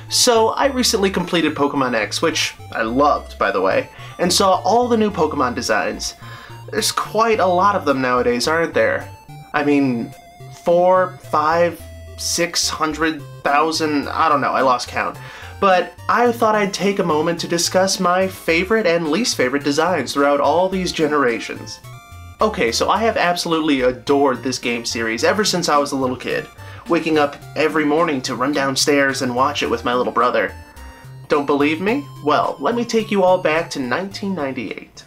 So I recently completed Pokemon X, which I loved, by the way, and saw all the new Pokemon designs. There's quite a lot of them nowadays, aren't there? I mean, 4, 5, 600,000, I don't know, I lost count. But I thought I'd take a moment to discuss my favorite and least favorite designs throughout all these generations. Okay, so I have absolutely adored this game series ever since I was a little kid, waking up every morning to run downstairs and watch it with my little brother. Don't believe me? Well, let me take you all back to 1998.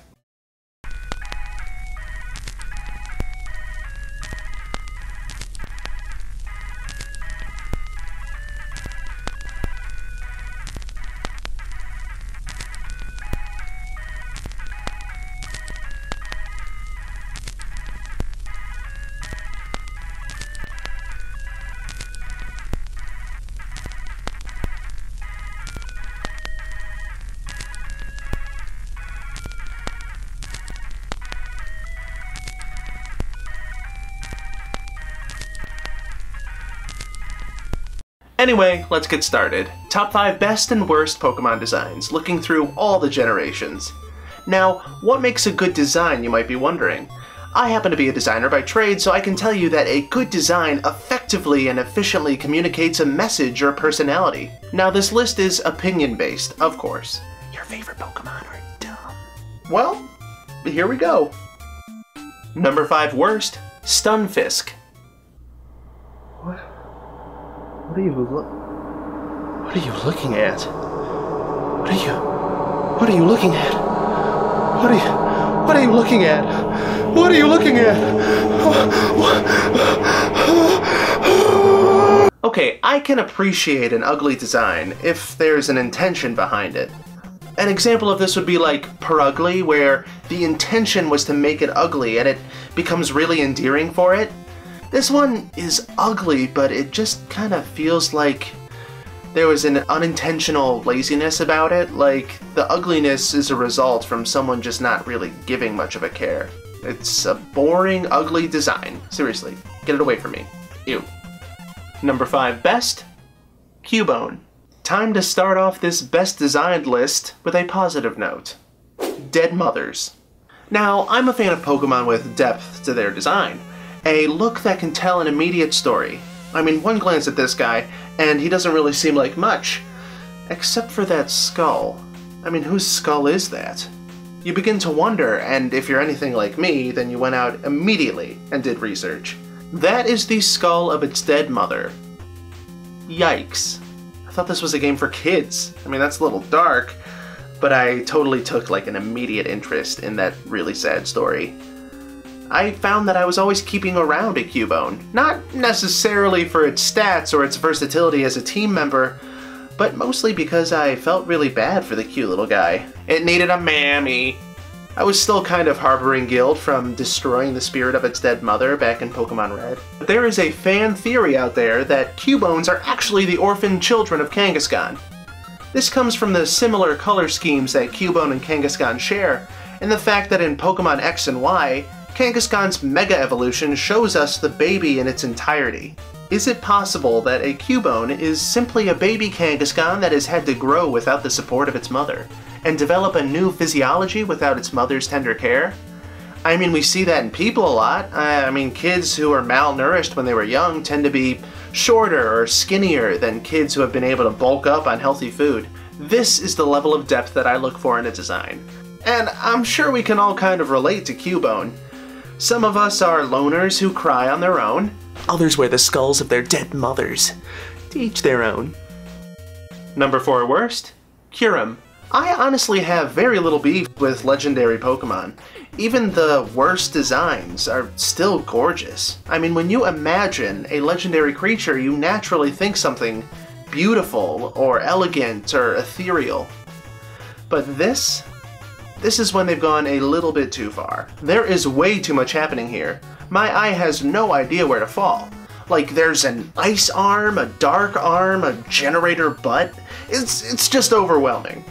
Anyway, let's get started. Top 5 best and worst Pokemon designs, looking through all the generations. Now, what makes a good design, you might be wondering? I happen to be a designer by trade, so I can tell you that a good design effectively and efficiently communicates a message or personality. Now, this list is opinion-based, of course. Your favorite Pokemon are dumb. Well, here we go. Number 5 worst, Stunfisk. What are you looking at? What are you looking at? What are you looking at? What are you looking at? Okay, I can appreciate an ugly design if there's an intention behind it. An example of this would be like Perugly, where the intention was to make it ugly and it becomes really endearing for it. This one is ugly, but it just kind of feels like there was an unintentional laziness about it, like the ugliness is a result from someone just not really giving much of a care. It's a boring, ugly design. Seriously, get it away from me. Ew. Number 5 best, Cubone. Time to start off this best designed list with a positive note. Dead Mothers. Now, I'm a fan of Pokemon with depth to their design. A look that can tell an immediate story. I mean, one glance at this guy, and he doesn't really seem like much. Except for that skull. I mean, whose skull is that? You begin to wonder, and if you're anything like me, then you went out immediately and did research. That is the skull of its dead mother. Yikes. I thought this was a game for kids. I mean, that's a little dark, but I totally took like an immediate interest in that really sad story. I found that I was always keeping around a Cubone, not necessarily for its stats or its versatility as a team member, but mostly because I felt really bad for the cute little guy. It needed a mammy. I was still kind of harboring guilt from destroying the spirit of its dead mother back in Pokemon Red. But there is a fan theory out there that Cubones are actually the orphaned children of Kangaskhan. This comes from the similar color schemes that Cubone and Kangaskhan share, and the fact that in Pokemon X and Y, Kangaskhan's Mega Evolution shows us the baby in its entirety. Is it possible that a Cubone is simply a baby Kangaskhan that has had to grow without the support of its mother, and develop a new physiology without its mother's tender care? I mean, we see that in people a lot. I mean, kids who are malnourished when they were young tend to be shorter or skinnier than kids who have been able to bulk up on healthy food. This is the level of depth that I look for in a design. And I'm sure we can all kind of relate to Cubone. Some of us are loners who cry on their own. Others wear the skulls of their dead mothers. To each their own. Number 4 worst, Kyurem. I honestly have very little beef with legendary Pokemon. Even the worst designs are still gorgeous. I mean, when you imagine a legendary creature, you naturally think something beautiful or elegant or ethereal. But this is when they've gone a little bit too far. There is way too much happening here. My eye has no idea where to fall. Like, there's an ice arm, a dark arm, a generator butt. It's just overwhelming.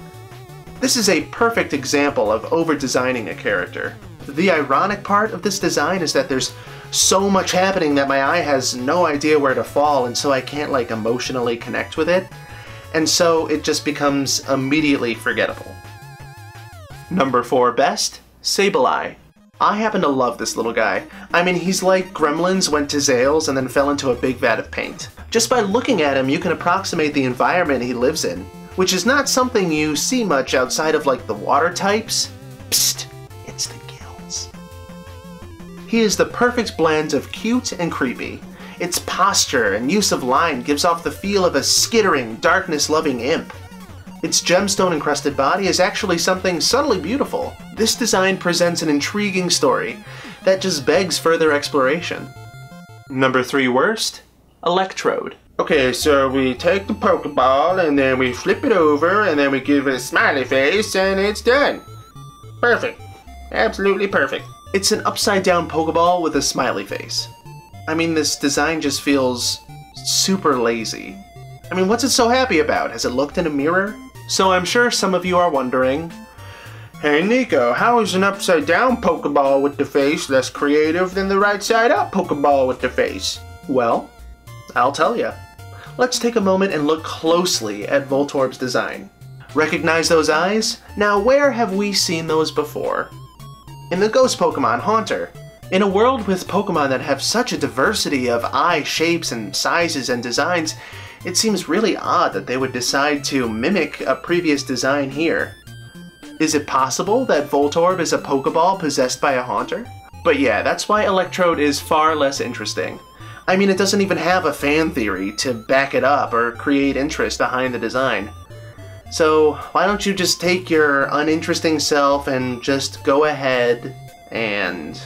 This is a perfect example of over-designing a character. The ironic part of this design is that there's so much happening that my eye has no idea where to fall, and so I can't, like, emotionally connect with it. and so it just becomes immediately forgettable. Number 4 best, Sableye. I happen to love this little guy. I mean, he's like Gremlins went to Zales and then fell into a big vat of paint. Just by looking at him, you can approximate the environment he lives in, which is not something you see much outside of like the water types. Psst, it's the gills. He is the perfect blend of cute and creepy. Its posture and use of line gives off the feel of a skittering, darkness-loving imp. Its gemstone-encrusted body is actually something subtly beautiful. This design presents an intriguing story that just begs further exploration. Number 3 worst, Electrode. Okay, so we take the Pokeball and then we flip it over and then we give it a smiley face and it's done. Perfect. Absolutely perfect. It's an upside-down Pokeball with a smiley face. I mean, this design just feels super lazy. I mean, what's it so happy about? Has it looked in a mirror? So I'm sure some of you are wondering, hey Nico, how is an upside-down Pokeball with the face less creative than the right-side-up Pokeball with the face? Well, I'll tell ya. Let's take a moment and look closely at Voltorb's design. Recognize those eyes? Now where have we seen those before? In the Ghost Pokemon Haunter. In a world with Pokemon that have such a diversity of eye shapes and sizes and designs, it seems really odd that they would decide to mimic a previous design here. Is it possible that Voltorb is a Pokeball possessed by a Haunter? But yeah, that's why Electrode is far less interesting. I mean, it doesn't even have a fan theory to back it up or create interest behind the design. So why don't you just take your uninteresting self and just go ahead and...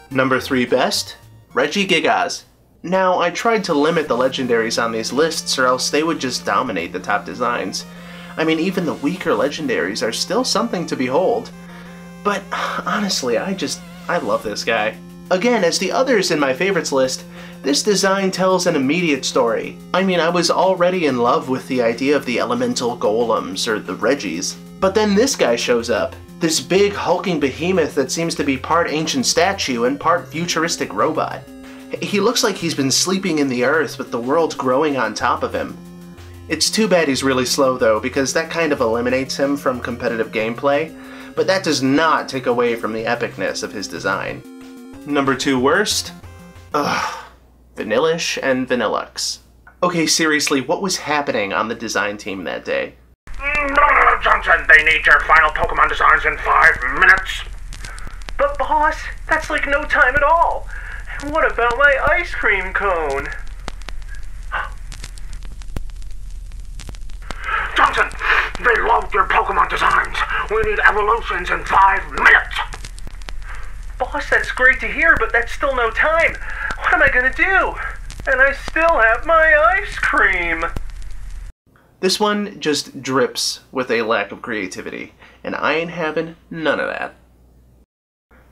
Number 3 best, Regigigas. Now, I tried to limit the legendaries on these lists or else they would just dominate the top designs. I mean, even the weaker legendaries are still something to behold. But honestly, I love this guy. Again, as the others in my favorites list, this design tells an immediate story. I mean, I was already in love with the idea of the elemental golems or the Regis. But then this guy shows up. This big hulking behemoth that seems to be part ancient statue and part futuristic robot. He looks like he's been sleeping in the earth with the world growing on top of him. It's too bad he's really slow though, because that kind of eliminates him from competitive gameplay, but that does not take away from the epicness of his design. Number 2 worst? Vanillish and Vanillux. Okay, seriously, what was happening on the design team that day? Johnson, they need your final Pokemon designs in 5 minutes. But boss, that's like no time at all. And what about my ice cream cone? Johnson, they love your Pokemon designs. We need evolutions in 5 minutes. Boss, that's great to hear, but that's still no time. What am I gonna do? And I still have my ice cream. This one just drips with a lack of creativity, and I ain't having none of that.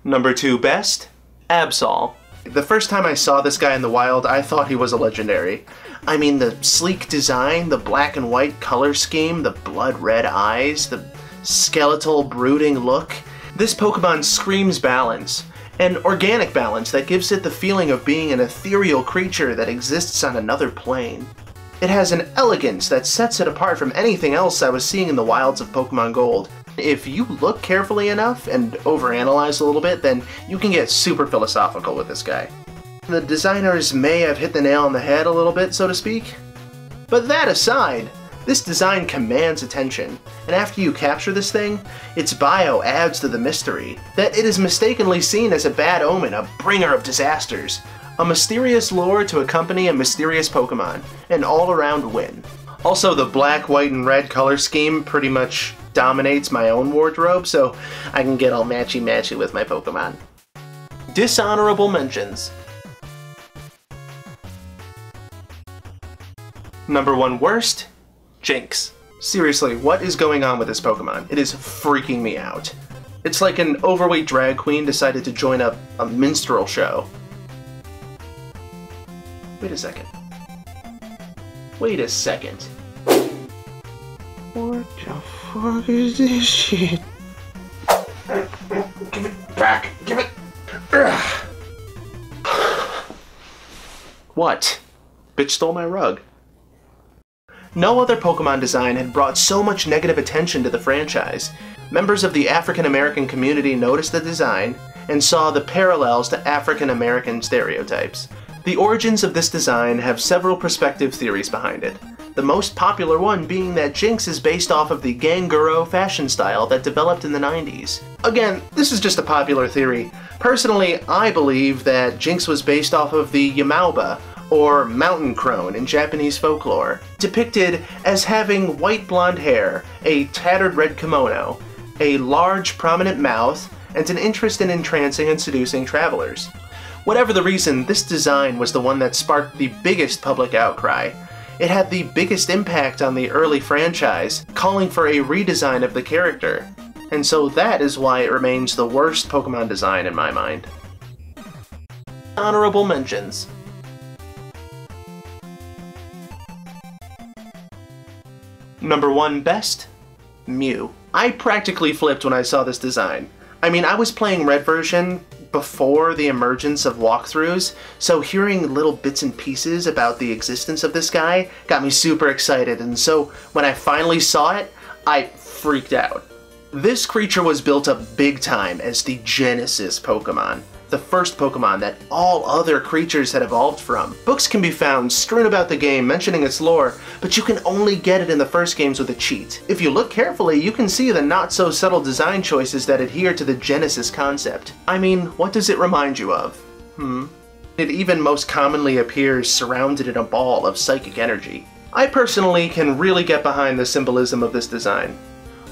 Number 2 best, Absol. The first time I saw this guy in the wild, I thought he was a legendary. I mean, the sleek design, the black and white color scheme, the blood red eyes, the skeletal brooding look. This Pokemon screams balance, an organic balance that gives it the feeling of being an ethereal creature that exists on another plane. It has an elegance that sets it apart from anything else I was seeing in the wilds of Pokemon Gold. If you look carefully enough and overanalyze a little bit, then you can get super philosophical with this guy. The designers may have hit the nail on the head a little bit, so to speak. But that aside, this design commands attention, and after you capture this thing, its bio adds to the mystery, that it is mistakenly seen as a bad omen, a bringer of disasters. A mysterious lure to accompany a mysterious Pokemon, an all-around win. Also, the black, white, and red color scheme pretty much dominates my own wardrobe, so I can get all matchy-matchy with my Pokemon. Dishonorable mentions. Number 1 worst, Jinx. Seriously, what is going on with this Pokemon? It is freaking me out. It's like an overweight drag queen decided to join a minstrel show. Wait a second. Wait a second. What the fuck is this shit? Give it back! Give it! Ugh. What? Bitch stole my rug. No other Pokemon design had brought so much negative attention to the franchise. Members of the African American community noticed the design and saw the parallels to African American stereotypes. The origins of this design have several perspective theories behind it. The most popular one being that Jinx is based off of the Ganguro fashion style that developed in the 90s. Again, this is just a popular theory. Personally, I believe that Jinx was based off of the Yamauba, or mountain crone in Japanese folklore, depicted as having white blonde hair, a tattered red kimono, a large prominent mouth, and an interest in entrancing and seducing travelers. Whatever the reason, this design was the one that sparked the biggest public outcry. It had the biggest impact on the early franchise, calling for a redesign of the character, and so that is why it remains the worst Pokemon design in my mind. Honorable mentions. Number 1 best, Mew. I practically flipped when I saw this design. I mean, I was playing Red version before the emergence of walkthroughs, so hearing little bits and pieces about the existence of this guy got me super excited, and so when I finally saw it, I freaked out. This creature was built up big time as the Genesis Pokemon, the first Pokemon that all other creatures had evolved from. Books can be found strewn about the game mentioning its lore, but you can only get it in the first games with a cheat. If you look carefully, you can see the not-so-subtle design choices that adhere to the Genesis concept. I mean, what does it remind you of? It even most commonly appears surrounded in a ball of psychic energy. I personally can really get behind the symbolism of this design.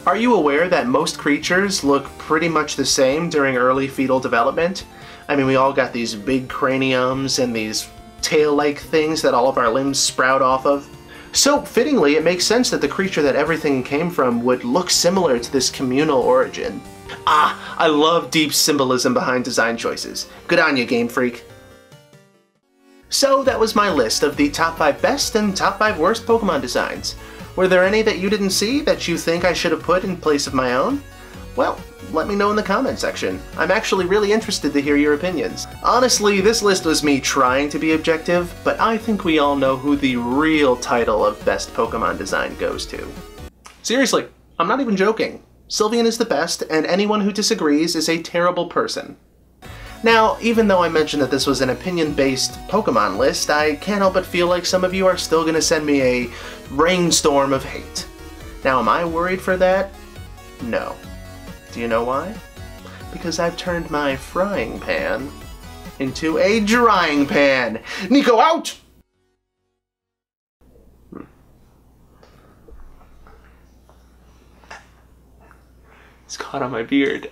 Are you aware that most creatures look pretty much the same during early fetal development? I mean, we all got these big craniums and these tail-like things that all of our limbs sprout off of. So, fittingly, it makes sense that the creature that everything came from would look similar to this communal origin. Ah, I love deep symbolism behind design choices. Good on you, Game Freak. So, that was my list of the top 5 best and top 5 worst Pokemon designs. Were there any that you didn't see that you think I should have put in place of my own? Well, let me know in the comment section. I'm actually really interested to hear your opinions. Honestly, this list was me trying to be objective, but I think we all know who the real title of best Pokemon design goes to. Seriously, I'm not even joking. Sylveon is the best, and anyone who disagrees is a terrible person. Now, even though I mentioned that this was an opinion-based Pokemon list, I can't help but feel like some of you are still gonna send me a rainstorm of hate. Now, am I worried for that? No. Do you know why? Because I've turned my frying pan into a drying pan. Nico, out! It's caught on my beard.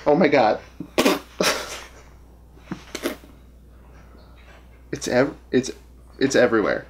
Oh my god. It's everywhere.